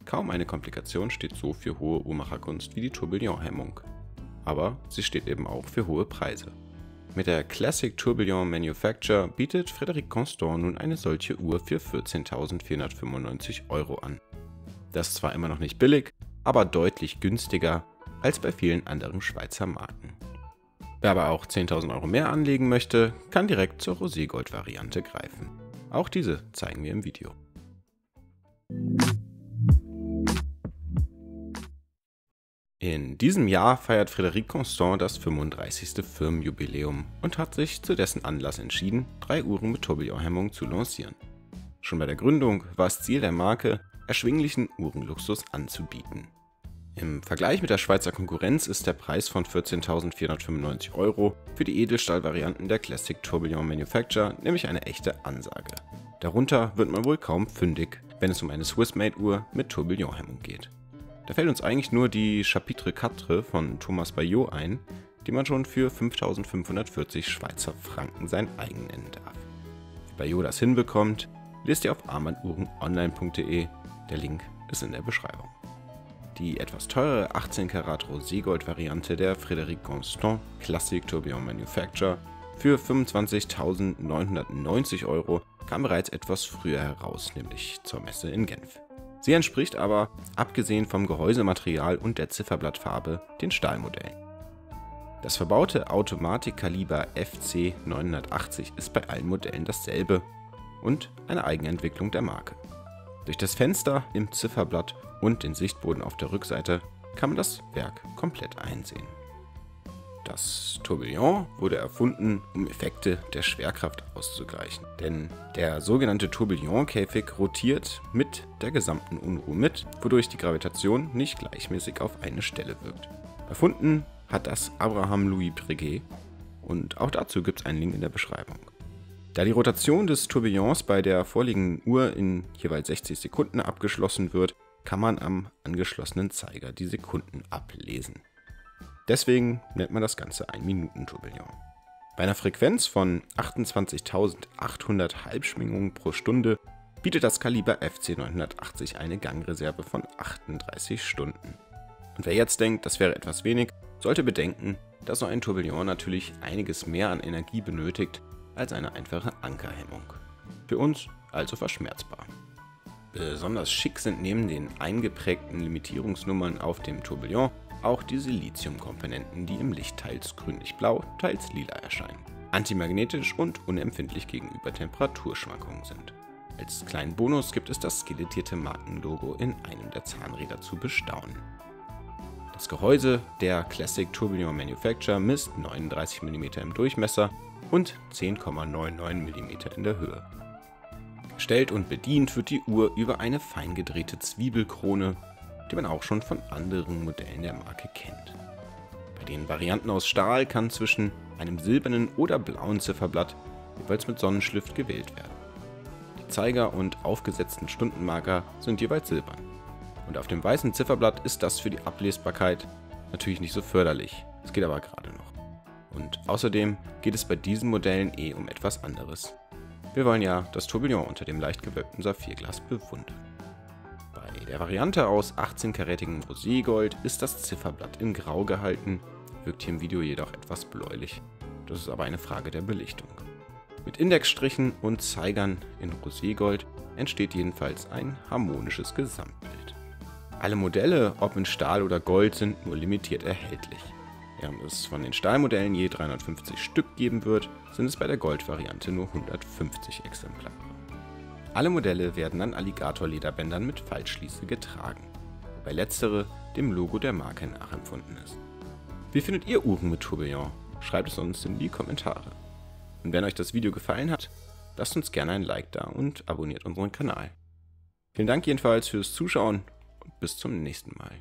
Kaum eine Komplikation steht so für hohe Uhrmacherkunst wie die Tourbillon-Hemmung. Aber sie steht eben auch für hohe Preise. Mit der Classic Tourbillon Manufacture bietet Frédéric Constant nun eine solche Uhr für 14.495 € an. Das ist zwar immer noch nicht billig, aber deutlich günstiger als bei vielen anderen Schweizer Marken. Wer aber auch 10.000 € mehr anlegen möchte, kann direkt zur Roségold-Variante greifen. Auch diese zeigen wir im Video. In diesem Jahr feiert Frédéric Constant das 35. Firmenjubiläum und hat sich zu dessen Anlass entschieden, 3 Uhren mit Tourbillon-Hemmung zu lancieren. Schon bei der Gründung war es Ziel der Marke, erschwinglichen Uhrenluxus anzubieten. Im Vergleich mit der Schweizer Konkurrenz ist der Preis von 14.495 € für die Edelstahlvarianten der Classic Tourbillon Manufacture nämlich eine echte Ansage. Darunter wird man wohl kaum fündig, wenn es um eine Swiss-Made-Uhr mit Tourbillon-Hemmung geht. Da fällt uns eigentlich nur die Chapitre 4 von Thomas Bayot ein, die man schon für 5.540 Schweizer Franken sein eigen nennen darf. Wie Bayot das hinbekommt, lest ihr auf armbanduhrenonline.de, der Link ist in der Beschreibung. Die etwas teurere 18 Karat Roségold-Variante der Frédéric Constant Classic Tourbillon Manufacture für 25.990 € kam bereits etwas früher heraus, nämlich zur Messe in Genf. Sie entspricht aber, abgesehen vom Gehäusematerial und der Zifferblattfarbe, den Stahlmodellen. Das verbaute Automatikkaliber FC 980 ist bei allen Modellen dasselbe und eine Eigenentwicklung der Marke. Durch das Fenster im Zifferblatt und den Sichtboden auf der Rückseite kann man das Werk komplett einsehen. Das Tourbillon wurde erfunden, um Effekte der Schwerkraft auszugleichen, denn der sogenannte Tourbillon-Käfig rotiert mit der gesamten Unruhe mit, wodurch die Gravitation nicht gleichmäßig auf eine Stelle wirkt. Erfunden hat das Abraham Louis Breguet und auch dazu gibt es einen Link in der Beschreibung. Da die Rotation des Tourbillons bei der vorliegenden Uhr in jeweils 60 Sekunden abgeschlossen wird, kann man am angeschlossenen Zeiger die Sekunden ablesen. Deswegen nennt man das Ganze ein Minuten-Tourbillon. Bei einer Frequenz von 28.800 Halbschwingungen pro Stunde bietet das Kaliber FC 980 eine Gangreserve von 38 Stunden. Und wer jetzt denkt, das wäre etwas wenig, sollte bedenken, dass so ein Tourbillon natürlich einiges mehr an Energie benötigt als eine einfache Ankerhemmung. Für uns also verschmerzbar. Besonders schick sind neben den eingeprägten Limitierungsnummern auf dem Tourbillon auch die Siliziumkomponenten, die im Licht teils grünlich-blau, teils lila erscheinen, antimagnetisch und unempfindlich gegenüber Temperaturschwankungen sind. Als kleinen Bonus gibt es das skelettierte Markenlogo in einem der Zahnräder zu bestaunen. Das Gehäuse der Classic Tourbillon Manufacture misst 39 mm im Durchmesser und 10,99 mm in der Höhe. Gestellt und bedient wird die Uhr über eine fein gedrehte Zwiebelkrone, die man auch schon von anderen Modellen der Marke kennt. Bei den Varianten aus Stahl kann zwischen einem silbernen oder blauen Zifferblatt jeweils mit Sonnenschliff gewählt werden. Die Zeiger und aufgesetzten Stundenmarker sind jeweils silbern. Und auf dem weißen Zifferblatt ist das für die Ablesbarkeit natürlich nicht so förderlich. Es geht aber gerade noch. Und außerdem geht es bei diesen Modellen um etwas anderes. Wir wollen ja das Tourbillon unter dem leicht gewölbten Saphirglas bewundern. Bei der Variante aus 18-karätigem Roségold ist das Zifferblatt in Grau gehalten, wirkt hier im Video jedoch etwas bläulich. Das ist aber eine Frage der Belichtung. Mit Indexstrichen und Zeigern in Roségold entsteht jedenfalls ein harmonisches Gesamtbild. Alle Modelle, ob in Stahl oder Gold, sind nur limitiert erhältlich. Während es von den Stahlmodellen je 350 Stück geben wird, sind es bei der Goldvariante nur 150 Exemplare. Alle Modelle werden an Alligatorlederbändern mit Faltschließe getragen, wobei letztere dem Logo der Marke nachempfunden ist. Wie findet ihr Uhren mit Tourbillon? Schreibt es uns in die Kommentare. Und wenn euch das Video gefallen hat, lasst uns gerne ein Like da und abonniert unseren Kanal. Vielen Dank jedenfalls fürs Zuschauen und bis zum nächsten Mal.